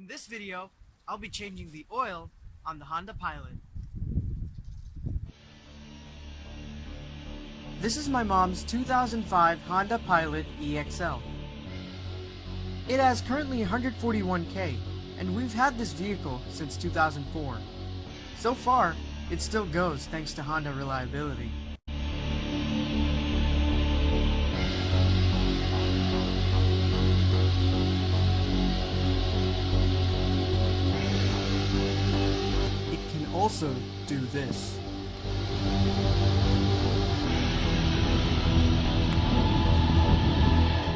In this video, I'll be changing the oil on the Honda Pilot. This is my mom's 2005 Honda Pilot EXL. It has currently 141k, and we've had this vehicle since 2004. So far, it still goes thanks to Honda reliability. It can also do this.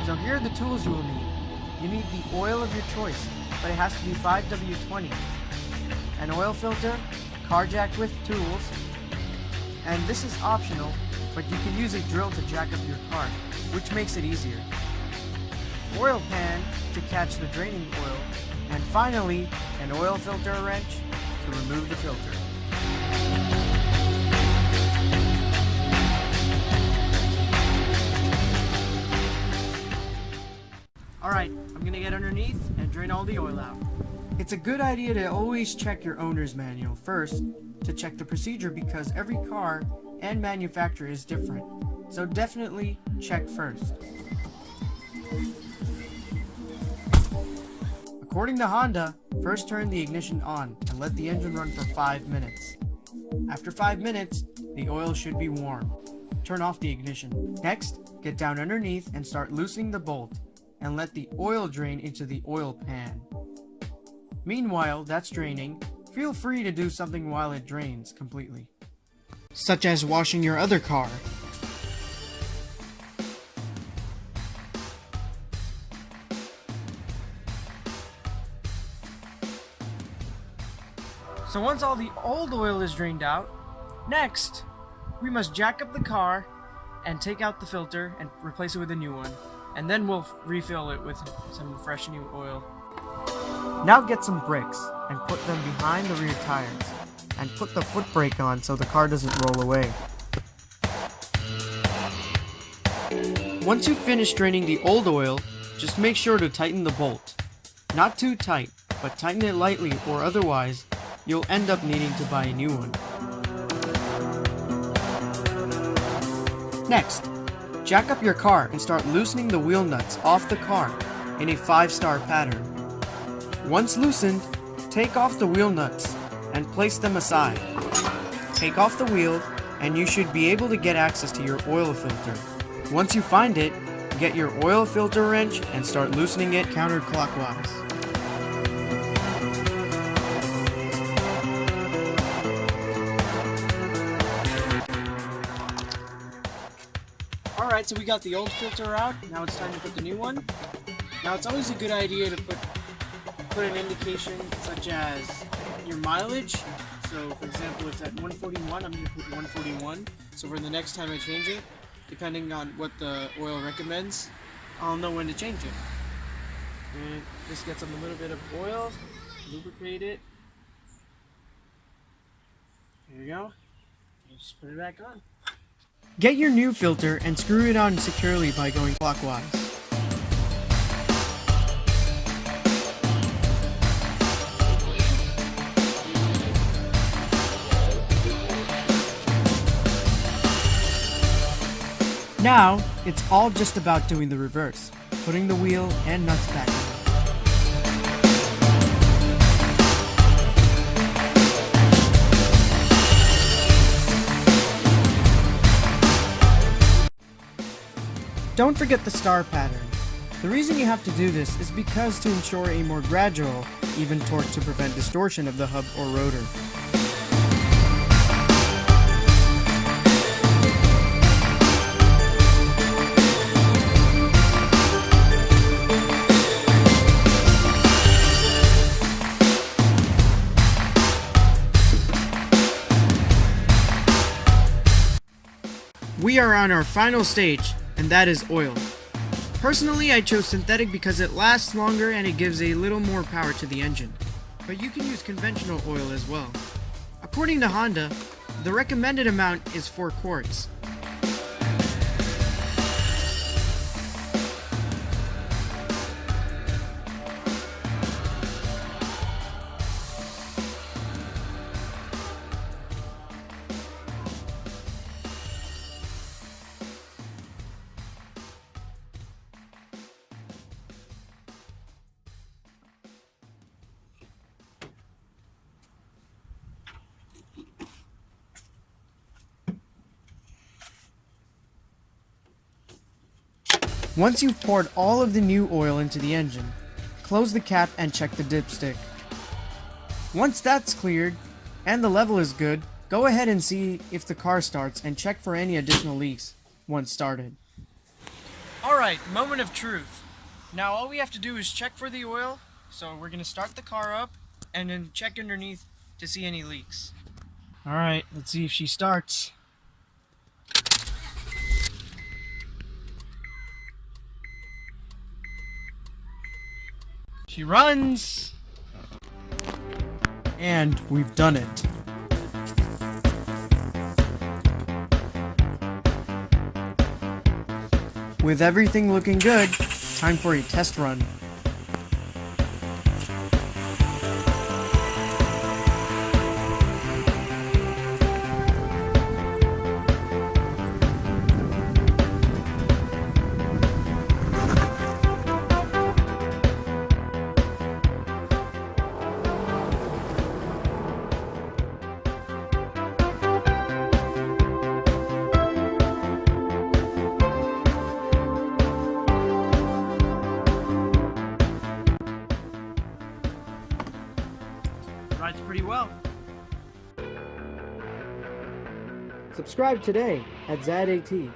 So here are the tools you will need. You need the oil of your choice, but it has to be 5W20, an oil filter, car jack with tools, and this is optional, but you can use a drill to jack up your car, which makes it easier. Oil pan to catch the draining oil, and finally, an oil filter wrench to remove the filter. Alright, I'm gonna get underneath and drain all the oil out. It's a good idea to always check your owner's manual first to check the procedure because every car and manufacturer is different. So definitely check first. According to Honda, first turn the ignition on and let the engine run for 5 minutes. After 5 minutes, the oil should be warm. Turn off the ignition. Next, get down underneath and start loosening the bolt and let the oil drain into the oil pan. Meanwhile, that's draining. Feel free to do something while it drains completely, such as washing your other car. So once all the old oil is drained out, next, we must jack up the car and take out the filter and replace it with a new one. And then we'll refill it with some fresh new oil. Now get some bricks and put them behind the rear tires and put the foot brake on so the car doesn't roll away. Once you finish draining the old oil, just make sure to tighten the bolt. Not too tight, but tighten it lightly or otherwise you'll end up needing to buy a new one. Next, jack up your car and start loosening the wheel nuts off the car in a 5-star pattern. Once loosened, take off the wheel nuts and place them aside. Take off the wheel and you should be able to get access to your oil filter. Once you find it, get your oil filter wrench and start loosening it counterclockwise. Alright, so we got the old filter out, now it's time to put the new one. Now it's always a good idea to put an indication such as your mileage. So for example, it's at 141, I'm going to put 141. So for the next time I change it, depending on what the oil recommends, I'll know when to change it. And just get some a little bit of oil, lubricate it. There you go. Just put it back on. Get your new filter and screw it on securely by going clockwise. Now, it's all just about doing the reverse, putting the wheel and nuts back in. Don't forget the star pattern. The reason you have to do this is because to ensure a more gradual, even torque to prevent distortion of the hub or rotor. We are on our final stage, and that is oil. Personally, I chose synthetic because it lasts longer and it gives a little more power to the engine. But you can use conventional oil as well. According to Honda, the recommended amount is 4 quarts. Once you've poured all of the new oil into the engine, close the cap and check the dipstick. Once that's cleared, and the level is good, go ahead and see if the car starts and check for any additional leaks once started. Alright, moment of truth. Now all we have to do is check for the oil, so we're going to start the car up and then check underneath to see any leaks. Alright, let's see if she starts. She runs! And we've done it. With everything looking good, time for a test run. Rides pretty well. Subscribe today at ZadAT.